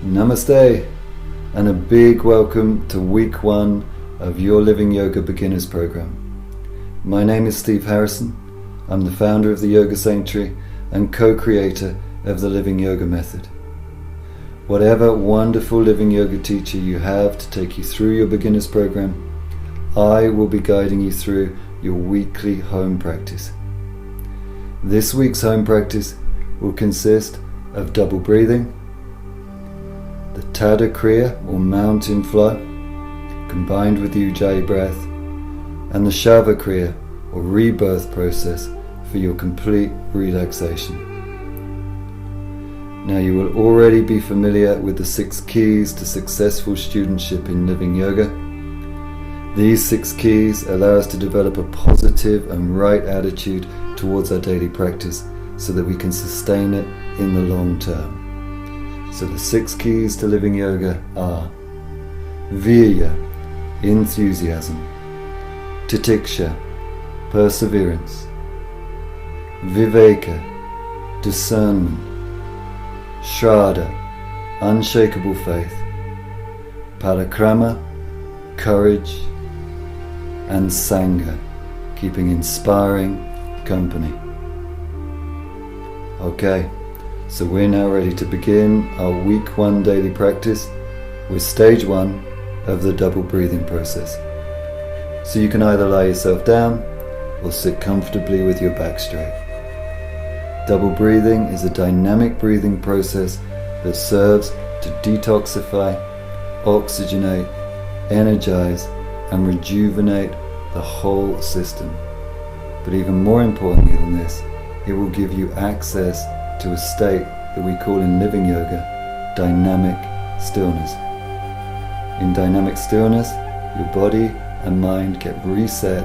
Namaste, and a big welcome to week 1 of your Living Yoga Beginners program. My name is Steve Harrison. I'm the founder of the Yoga Sanctuary and co-creator of the Living Yoga Method. Whatever wonderful Living Yoga teacher you have to take you through your beginners program, I will be guiding you through your weekly home practice. This week's home practice will consist of double breathing, the Tada Kriya or mountain flow combined with the Ujjayi breath, and the Shava Kriya or rebirth process for your complete relaxation. Now you will already be familiar with the 6 keys to successful studentship in Living Yoga. These 6 keys allow us to develop a positive and right attitude towards our daily practice so that we can sustain it in the long term. So the 6 keys to Living Yoga are Virya, enthusiasm, Titiksha, perseverance, Viveka, discernment, Shraddha, unshakable faith, Parikrama, courage, and Sangha, keeping inspiring company. Okay, so we're now ready to begin our week 1 daily practice with stage 1 of the double breathing process. So you can either lie yourself down or sit comfortably with your back straight. Double breathing is a dynamic breathing process that serves to detoxify, oxygenate, energize, and rejuvenate the whole system. But even more importantly than this, it will give you access to a state that we call in Living Yoga dynamic stillness. In dynamic stillness, your body and mind get reset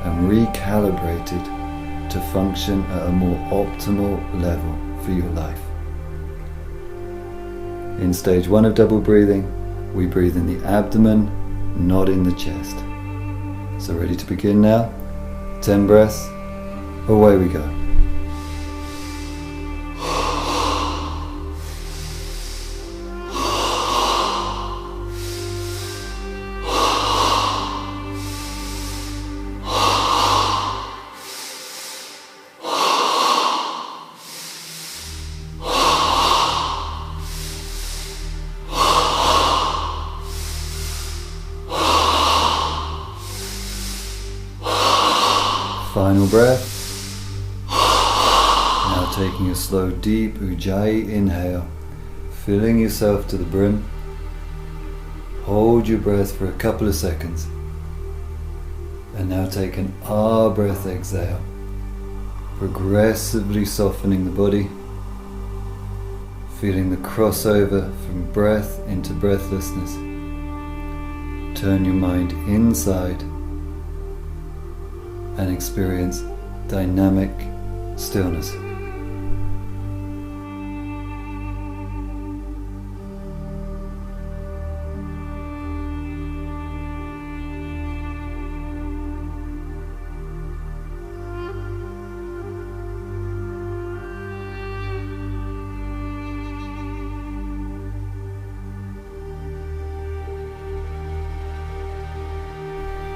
and recalibrated to function at a more optimal level for your life. In stage 1 of double breathing, we breathe in the abdomen, not in the chest. So ready to begin now? 10 breaths, away we go. Final breath. Now taking a slow, deep Ujjayi inhale, filling yourself to the brim. Hold your breath for a couple of seconds. And now take an Ah breath exhale, progressively softening the body, feeling the crossover from breath into breathlessness. Turn your mind inside and experience dynamic stillness.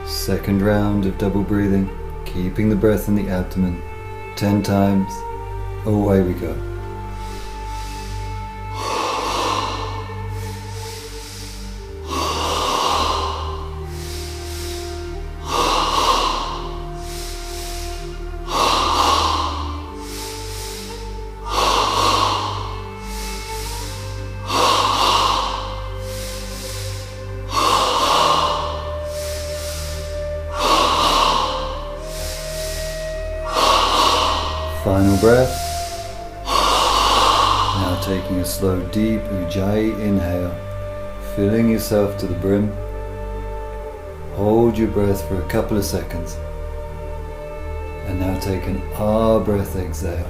Second round of double breathing, keeping the breath in the abdomen, 10 times, away we go. Final breath. Now taking a slow, deep Ujjayi inhale, filling yourself to the brim. Hold your breath for a couple of seconds. And now take an Ah breath exhale,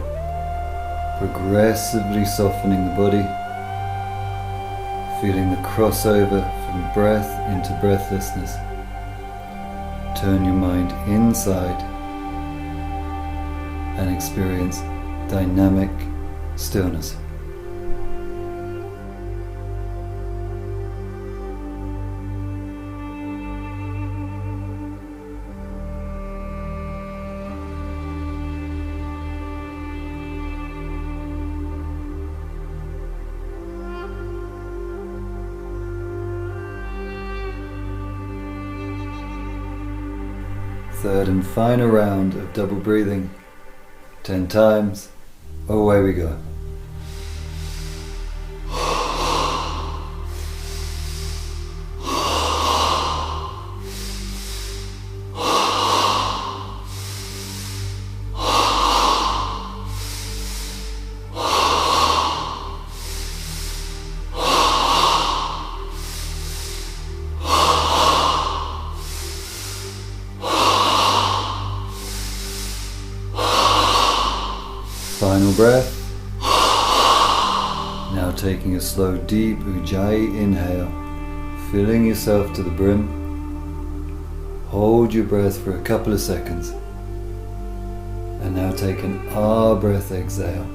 progressively softening the body, feeling the crossover from breath into breathlessness. Turn your mind inside and experience dynamic stillness. third and final round of double breathing. 10 times. Away we go. Final breath. Now taking a slow, deep Ujjayi inhale, filling yourself to the brim. Hold your breath for a couple of seconds. And now take an Ah breath exhale,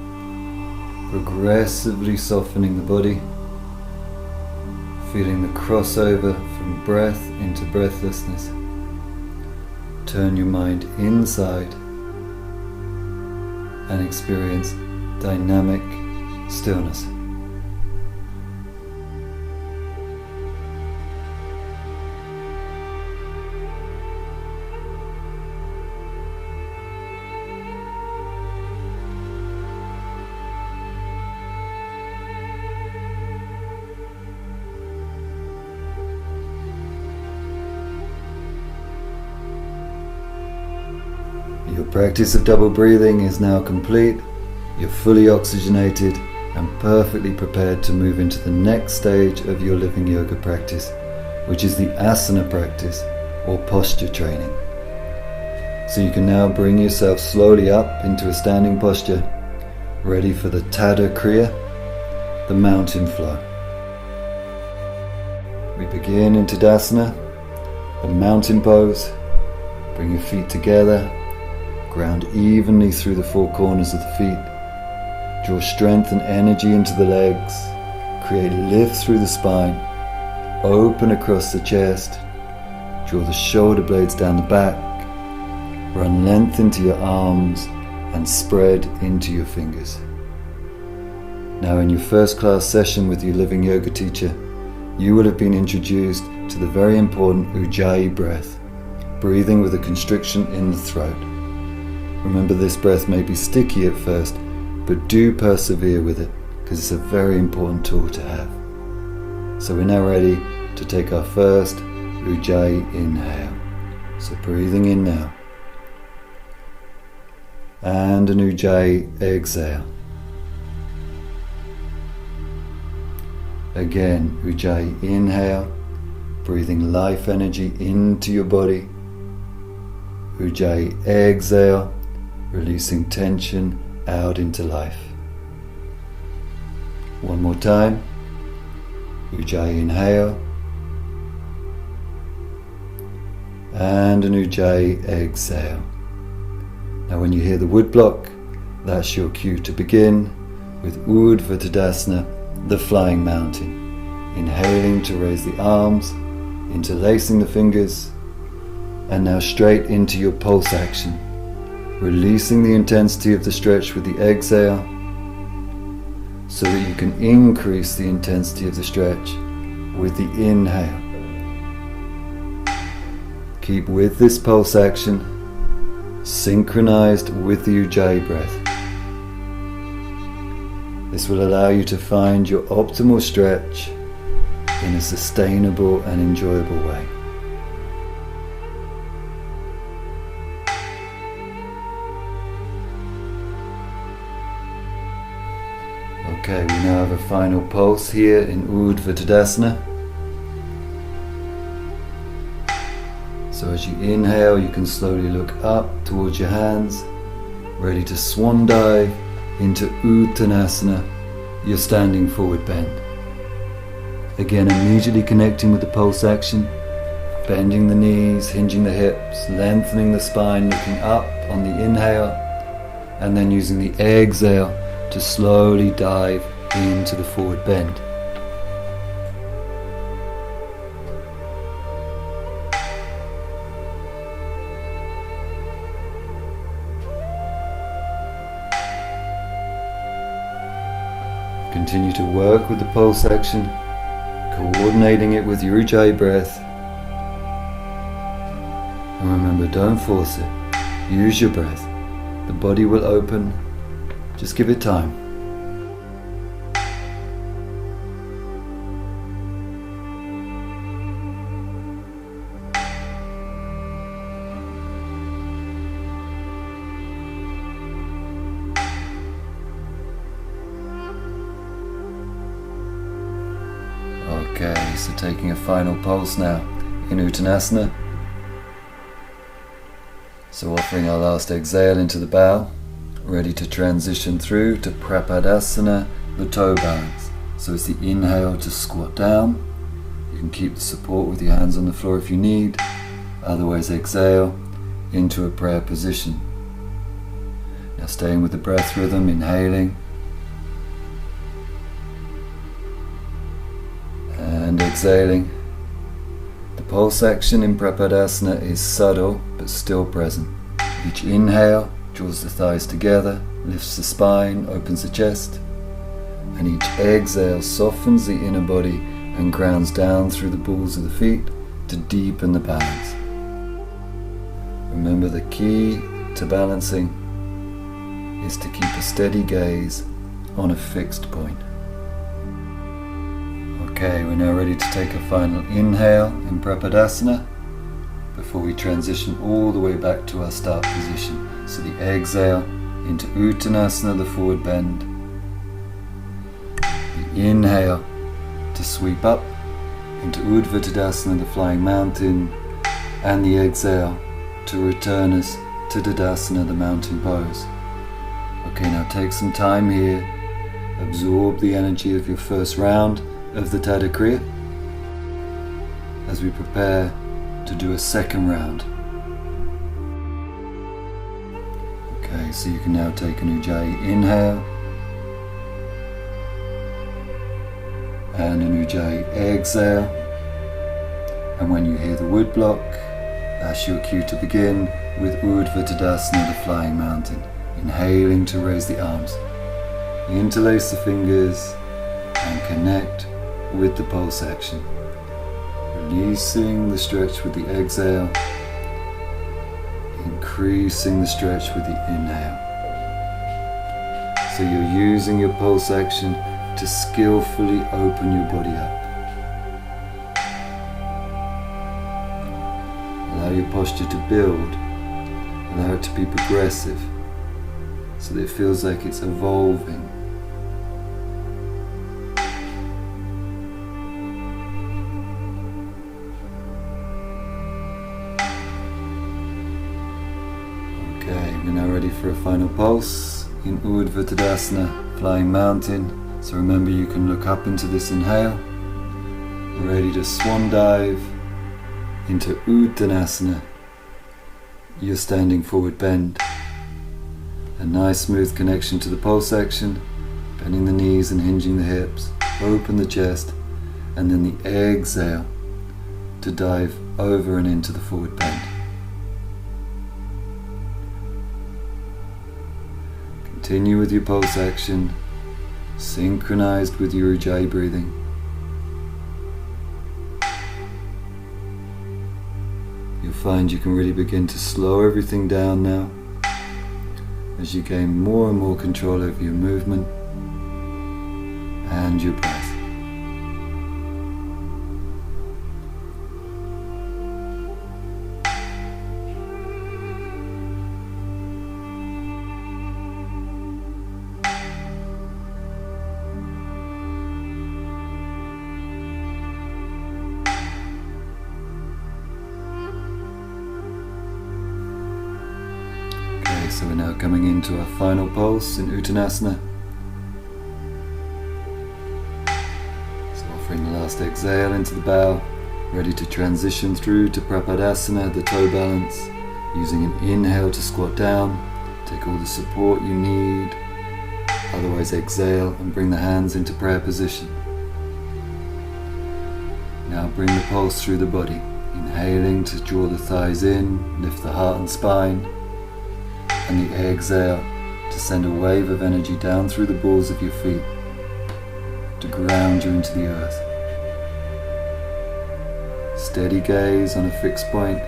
progressively softening the body, feeling the crossover from breath into breathlessness. Turn your mind inside and experience dynamic stillness. Your practice of double breathing is now complete. You're fully oxygenated and perfectly prepared to move into the next stage of your living yoga practice, which is the asana practice or posture training. So you can now bring yourself slowly up into a standing posture, ready for the Tada Kriya, the mountain flow. We begin in Tadasana, the mountain pose. Bring your feet together. Ground evenly through the four corners of the feet. Draw strength and energy into the legs. Create lift through the spine. Open across the chest. Draw the shoulder blades down the back. Run length into your arms and spread into your fingers. Now in your first class session with your living yoga teacher, you will have been introduced to the very important Ujjayi breath, breathing with a constriction in the throat. Remember, this breath may be sticky at first, but do persevere with it because it's a very important tool to have. So we're now ready to take our first Ujjayi inhale. So breathing in now. And an Ujjayi exhale. Again, Ujjayi inhale, breathing life energy into your body. Ujjayi exhale, releasing tension out into life. One more time. Ujjayi inhale. And an Ujjayi exhale. Now when you hear the wood block, that's your cue to begin with Urdhva Tadasana, the flying mountain. Inhaling to raise the arms, interlacing the fingers, and now straight into your pulse action. Releasing the intensity of the stretch with the exhale so that you can increase the intensity of the stretch with the inhale. Keep with this pulse action, synchronized with the Ujjayi breath. This will allow you to find your optimal stretch in a sustainable and enjoyable way. Okay, we now have a final pulse here in Urdhva Tadasana. So as you inhale, you can slowly look up towards your hands, ready to swan dive into Uttanasana, your standing forward bend. Again, immediately connecting with the pulse action, bending the knees, hinging the hips, lengthening the spine, looking up on the inhale, and then using the exhale to slowly dive into the forward bend. Continue to work with the pulse action, coordinating it with your Ujjayi breath. And remember, Remember, don't force it. Use your breath. The body will open. Just give it time. Okay, so taking a final pulse now in Uttanasana. So offering our last exhale into the bow, ready to transition through to Prapadasana, the toe balance. So it's the inhale to squat down. You can keep the support with your hands on the floor if you need. Otherwise exhale into a prayer position. Now staying with the breath rhythm, inhaling and exhaling. The pulse action in Prapadasana is subtle but still present. Each inhale draws the thighs together, lifts the spine, opens the chest, and each exhale softens the inner body and grounds down through the balls of the feet to deepen the balance. Remember, the key to balancing is to keep a steady gaze on a fixed point. Okay, we're now ready to take a final inhale in Prapadasana before we transition all the way back to our start position. So the exhale into Uttanasana, the forward bend. The inhale to sweep up into Urdhva Tadasana, the flying mountain. And the exhale to return us to Tadasana, the mountain pose. Okay, now take some time here. Absorb the energy of your first round of the Tadakriya as we prepare to do a second round. Okay, so you can now take an Ujjayi inhale and an Ujjayi exhale, and when you hear the wood block, that's your cue to begin with Urdhva Tadasana, the flying mountain. Inhaling to raise the arms, interlace the fingers and connect with the pulse action, releasing the stretch with the exhale, increasing the stretch with the inhale. So you're using your pulse action to skillfully open your body up. Allow your posture to build, allow it to be progressive, so that it feels like it's evolving. Okay, we're now ready for a final pulse in Urdhva Tadasana, flying mountain. So remember, you can look up into this inhale. We're ready to swan dive into Uttanasana, your standing forward bend. A nice smooth connection to the pulse action, bending the knees and hinging the hips, open the chest, and then the exhale to dive over and into the forward bend. Continue with your pulse action, synchronized with your Ujjayi breathing. You'll find you can really begin to slow everything down now as you gain more and more control over your movement and your breath. So we're now coming into our final pulse in Uttanasana. So offering the last exhale into the bow, ready to transition through to Prapadasana, the toe balance, using an inhale to squat down. Take all the support you need. Otherwise exhale and bring the hands into prayer position. Now bring the pulse through the body, inhaling to draw the thighs in, lift the heart and spine. And the exhale to send a wave of energy down through the balls of your feet to ground you into the earth. Steady gaze on a fixed point,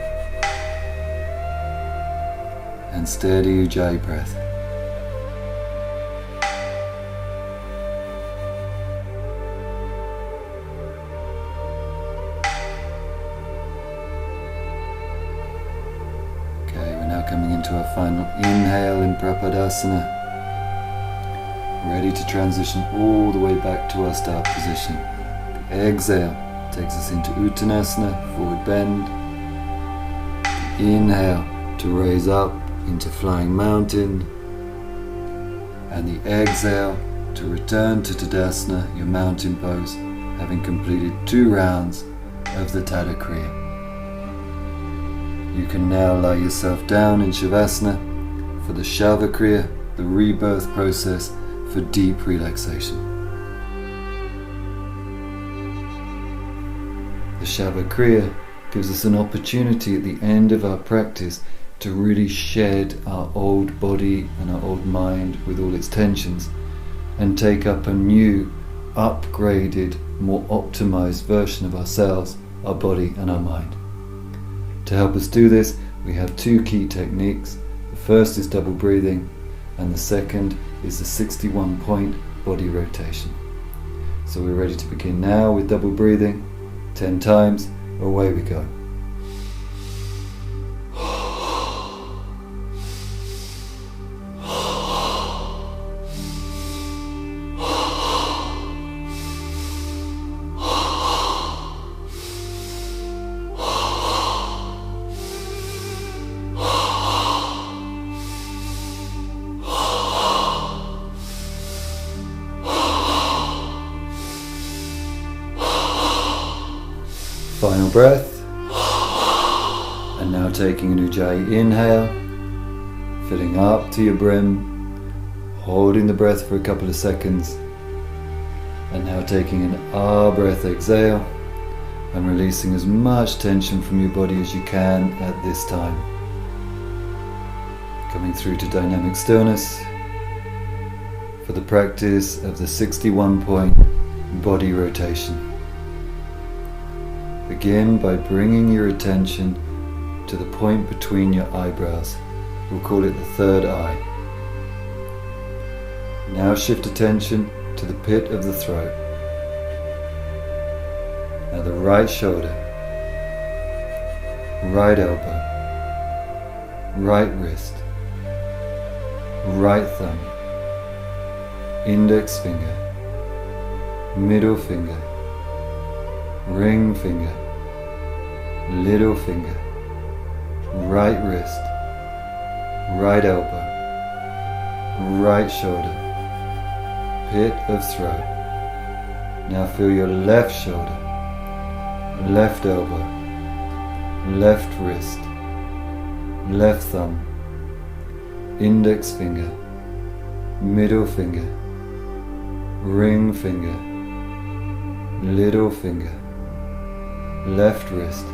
and steady Ujjayi breath. Okay, we're now coming into our final inhale in Prapadasana. Ready to transition all the way back to our start position. The exhale takes us into Uttanasana, forward bend. The inhale to raise up into Flying Mountain. And the exhale to return to Tadasana, your mountain pose, having completed 2 rounds of the Tada Kriya. You can now lie yourself down in Shavasana for the Shava Kriya, the rebirth process for deep relaxation. The Shava Kriya gives us an opportunity at the end of our practice to really shed our old body and our old mind with all its tensions and take up a new, upgraded, more optimized version of ourselves, our body and our mind. To help us do this, we have 2 key techniques. The first is double breathing, and the second is the 61-point body rotation. So we're ready to begin now with double breathing. 10 times, away we go. Final breath, and now taking an Ujjayi inhale, filling up to your brim, holding the breath for a couple of seconds, and now taking an Ah breath exhale and releasing as much tension from your body as you can at this time. Coming through to dynamic stillness for the practice of the 61-point body rotation. Begin by bringing your attention to the point between your eyebrows. We'll call it the third eye. Now shift attention to the pit of the throat. Now the right shoulder, right elbow, right wrist, right thumb, index finger, middle finger, ring finger, little finger, right wrist, right elbow, right shoulder, pit of throat. Now feel your left shoulder, left elbow, left wrist, left thumb, index finger, middle finger, ring finger, little finger, left wrist,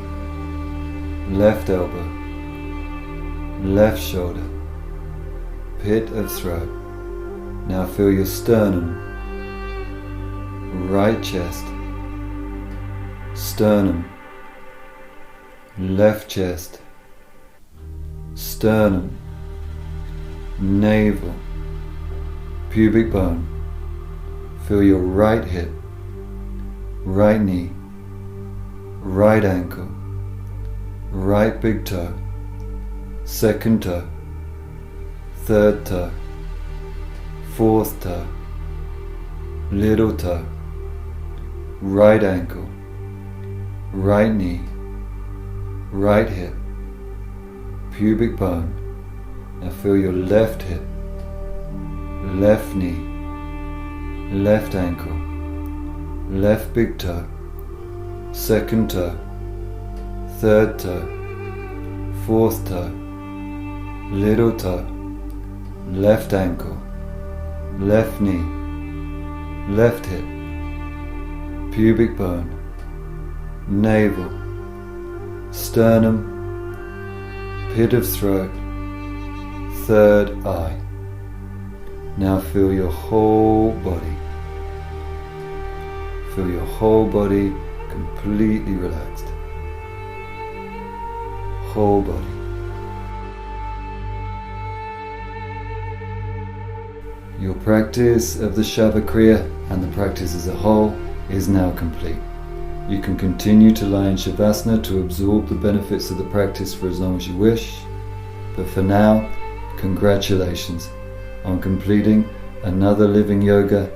left elbow, left shoulder, pit of throat. Now feel your sternum, right chest, sternum, left chest, sternum, navel, pubic bone. Feel your right hip, right knee, right ankle, right big toe, second toe, third toe, fourth toe, little toe, right ankle, right knee, right hip, pubic bone. Now feel your left hip, left knee, left ankle, left big toe, second toe, third toe, fourth toe, little toe, left ankle, left knee, left hip, pubic bone, navel, sternum, pit of throat, third eye. Now feel your whole body. Feel your whole body completely relaxed. Whole body. Your practice of the Shavakriya and the practice as a whole is now complete. You can continue to lie in Shavasana to absorb the benefits of the practice for as long as you wish. But for now, congratulations on completing another Living Yoga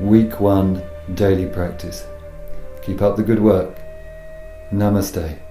Week 1 daily practice. Keep up the good work. Namaste.